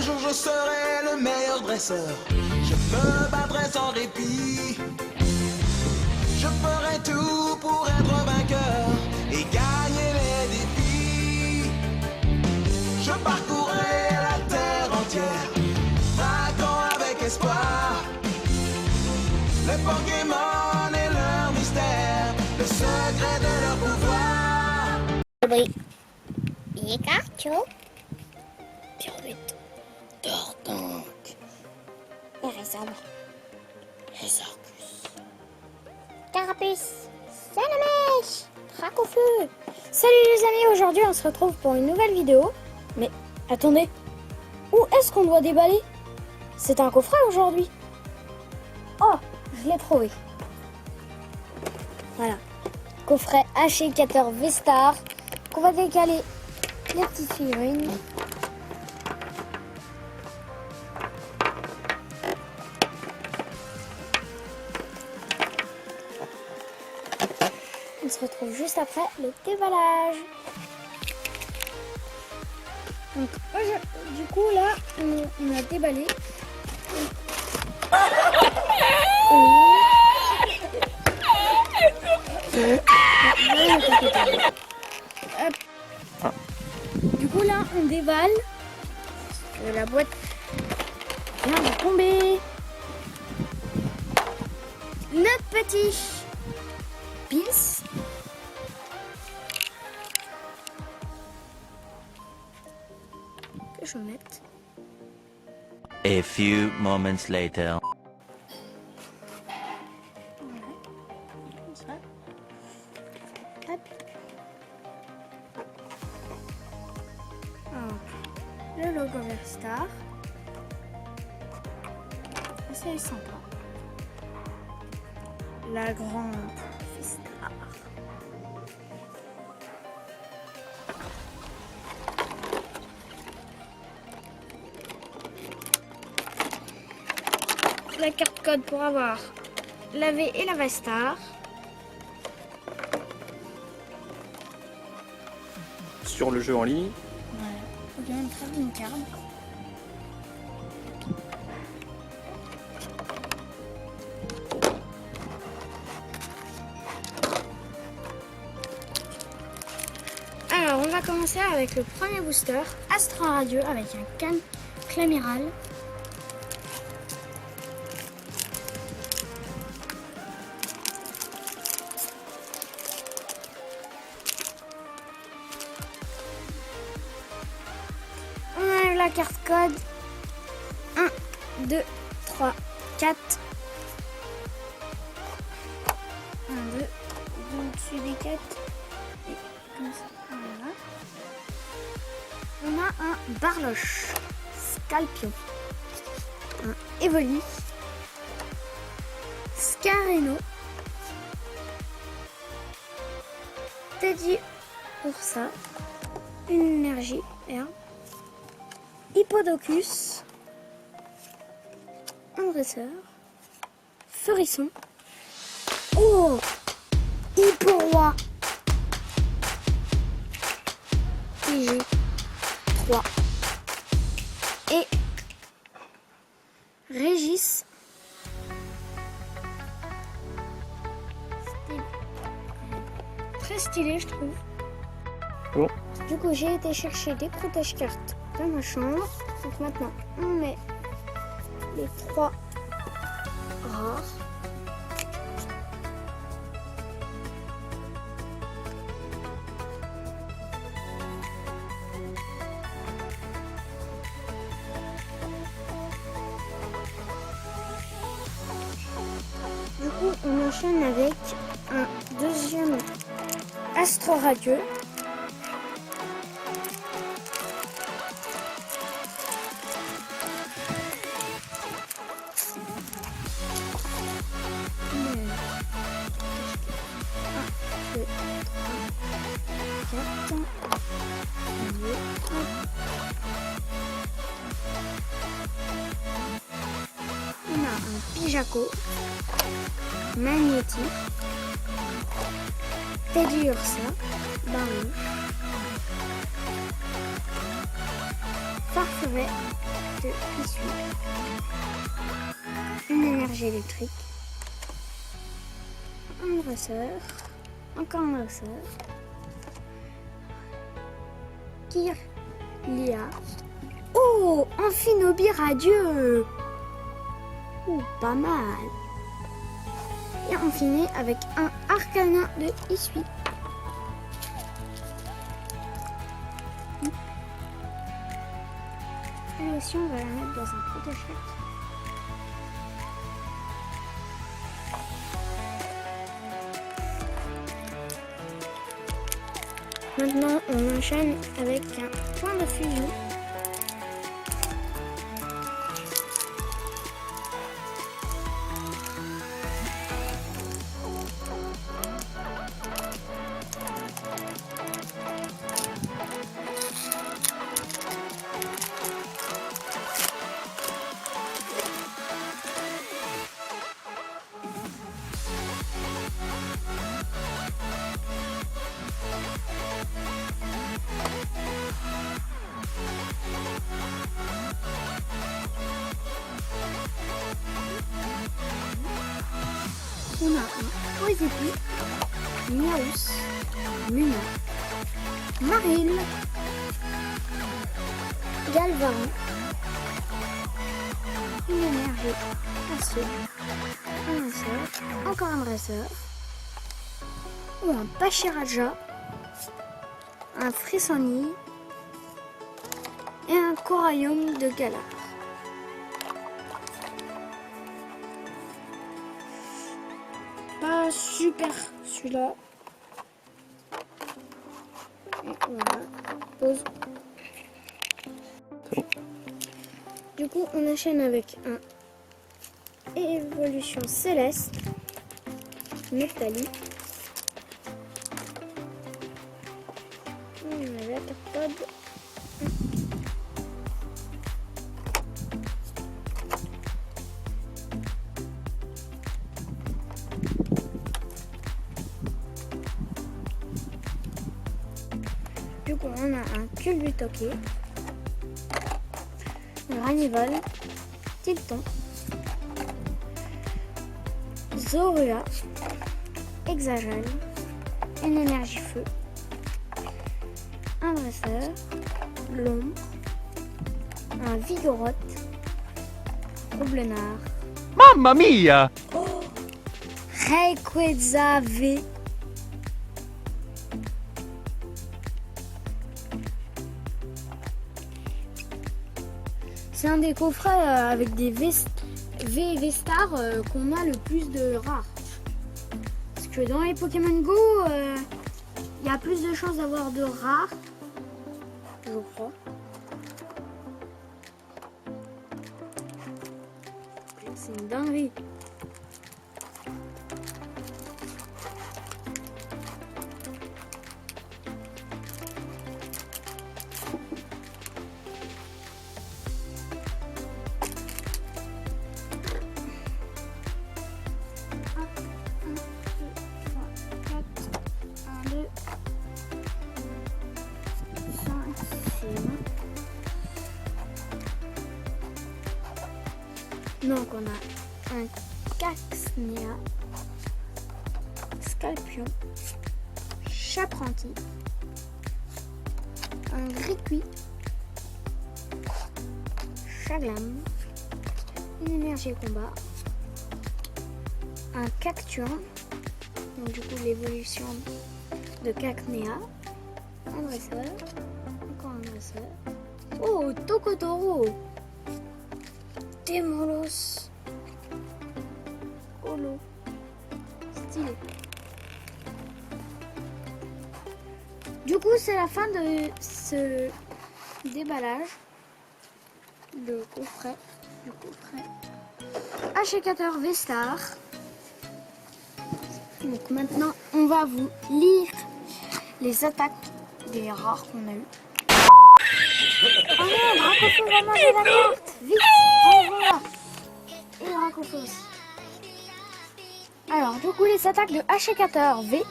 Un jour je serai le meilleur dresseur. Je me battrai sans répit. Je ferai tout pour être vainqueur et gagner les défis. Je parcourrai la terre entière, vaquant avec espoir. Les Pokémon et leur mystère, le secret de leur pouvoir. Pikachu. Pyrrhute. Tortank. Hérissable. Hésarcus. Carapuce. Salamèche. Dracofeu. Salut les amis, aujourd'hui on se retrouve pour une nouvelle vidéo. Mais attendez, où est-ce qu'on doit déballer? C'est un coffret aujourd'hui. Oh, je l'ai trouvé. Voilà, coffret H4 V-Star qu'on va décaler les petites figurines. On se retrouve juste après le déballage. Donc, du coup là, on a déballé. Hop. Du coup là, on déballe. La boîte vient de tomber. Notre petit pince. Que je mette. A few moments later. Comme ça. Hop. Alors, le logo V-Star. C'est sympa. La grande V-Star. La carte code pour avoir la V et la V-Star. Sur le jeu en ligne. Voilà, il faut bien faire une carte. Alors, on va commencer avec le premier booster, Astro Radio, avec un canne Clamiral. On enlève la carte code 1, 2, 3, 4. 1, 2, au-dessus des 4. Et comme ça, voilà. On a un Barloche, Scalpion, un Evoli, Scareno, Teddy Ursa, une énergie R. Hippodocus, un dresseur, Feurisson, oh, Hipporoi, PG 3 et Régis. C'était très stylé, je trouve. Bon. Du coup, j'ai été chercher des protège-cartes dans ma chambre. Donc maintenant, on met les 3 rares. Du coup, on enchaîne avec un deuxième Astro Radio. On a un Pijaco, Magnétique, Teddy Ursa, Barouche, Farferet, de essuie. Une énergie électrique. Un dresseur. Encore un dresseur. Kirlia. Oh, Amphinobi radieux. Oh, pas mal. Et on finit avec un Arcana de essuie. Et aussi, on va la mettre dans un protège-chèque. Maintenant, on enchaîne avec un point de fusion. On a un Oezepi, Miaus, Luna, Maril, Galvarin, une énergie, Acier, un dresseur, encore un dresseur, ou un Pachiraja, un Frissonnier et un Corallium de Galar. Pas super celui-là. Et voilà, pause. C'est bon. Du coup, on enchaîne avec un Évolution Céleste, Métallique. On a la Terpode. Du coup, on a un Culbutoké, un Ranival, Tilton, Zorua, Hexagel, une énergie feu, un dresseur, l'ombre, un Vigoroth, Roublenard, Mamma mia! Rayquaza V. C'est un des coffrets avec des V et V-Star qu'on a le plus de rares. Parce que dans les Pokémon Go, il y a plus de chances d'avoir de rares, je crois. C'est une dinguerie. Donc on a un Caxnia, Scalpion, Chapranti, un Gricuit, Chaglam, une énergie combat, un Cactuan, donc du coup l'évolution de Cacnea, un dresseur, encore un dresseur. Oh, Tokotoro! Témolos. Holo. Stylé. Du coup, c'est la fin de ce déballage. Le coffret. Du coffret. Achècateur V-Star. Donc maintenant, on va vous lire les attaques des rares qu'on a eu. Oh non, Dracofeu va manger la carte. Vite, envoie. Et Dracofeu aussi. Alors, du coup, les attaques de Achècateur V.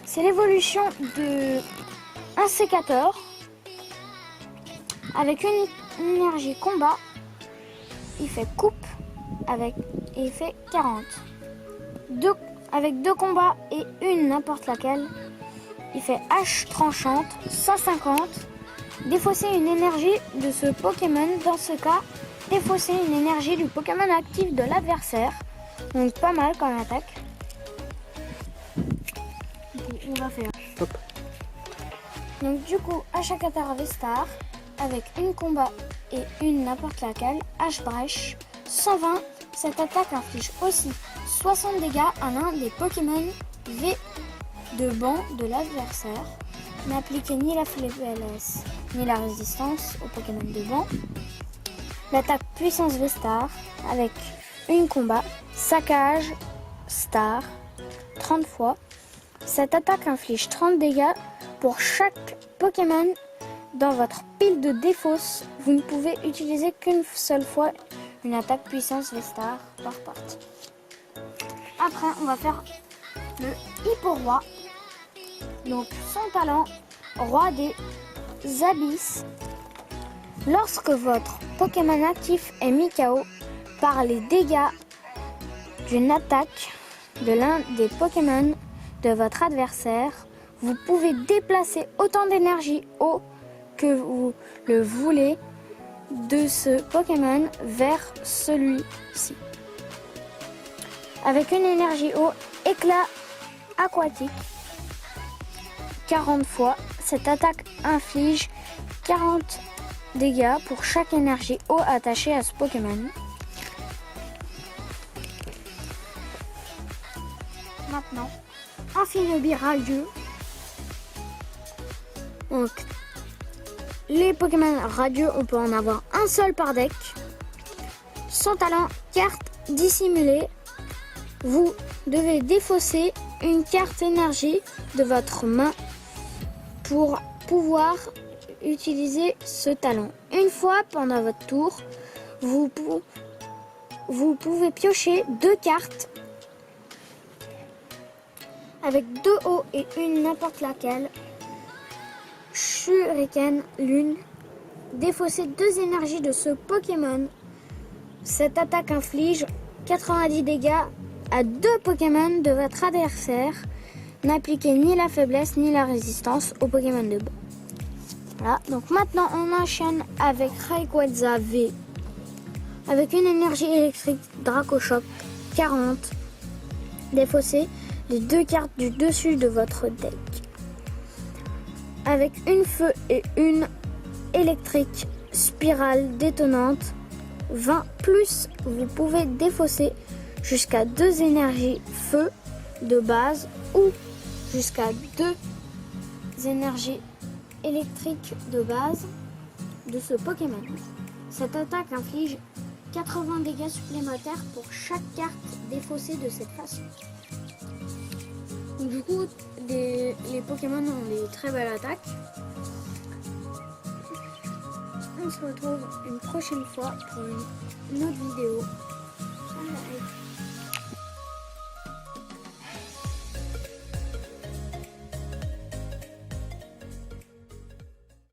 C'est l'évolution de un sécateur. Avec une énergie combat, il fait coupe et il fait 40. Avec 2 combats et une n'importe laquelle, il fait hache tranchante 150. Défausser une énergie de ce Pokémon. Dans ce cas, défausser une énergie du Pokémon actif de l'adversaire. Donc pas mal comme attaque. On va faire. Hop. Donc du coup, Hachakatara Vestar avec une combat et une n'importe laquelle, H-Brèche 120. Cette attaque inflige aussi 60 dégâts à l'un des Pokémon V de banc de l'adversaire. N'appliquez ni la faiblesse ni la résistance au Pokémon de banc. L'attaque puissance Vestar avec une combat, saccage Star 30 fois. Cette attaque inflige 30 dégâts pour chaque Pokémon dans votre pile de défausse. Vous ne pouvez utiliser qu'une seule fois une attaque puissance Vestar par partie. Après, on va faire le Hippo-Roi. Donc, son talent, Roi des Abysses. Lorsque votre Pokémon actif est mis KO par les dégâts d'une attaque de l'un des Pokémon de votre adversaire, vous pouvez déplacer autant d'énergie eau que vous le voulez de ce Pokémon vers celui-ci. Avec une énergie eau éclat aquatique 40 fois, cette attaque inflige 40 dégâts pour chaque énergie eau attachée à ce Pokémon. Maintenant, Amphinobi radieux. Donc, les Pokémon radieux, on peut en avoir un seul par deck. Son talent, carte dissimulée. Vous devez défausser une carte énergie de votre main pour pouvoir utiliser ce talent. Une fois pendant votre tour, vous pouvez piocher 2 cartes avec 2 hauts et une n'importe laquelle. Shuriken Lune. Défausser 2 énergies de ce Pokémon. Cette attaque inflige 90 dégâts à 2 Pokémon de votre adversaire. N'appliquez ni la faiblesse ni la résistance aux Pokémon de bas. Voilà, donc maintenant on enchaîne avec Rayquaza V. Avec une énergie électrique Dracochoc 40. Défausser les 2 cartes du dessus de votre deck. Avec une feu et une électrique spirale détonante 20 plus, vous pouvez défausser jusqu'à 2 énergies feu de base ou jusqu'à 2 énergies électriques de base de ce Pokémon. Cette attaque inflige 80 dégâts supplémentaires pour chaque carte défaussée de cette façon. Donc, du coup, les Pokémon ont des très belles attaques. On se retrouve une prochaine fois pour une autre vidéo.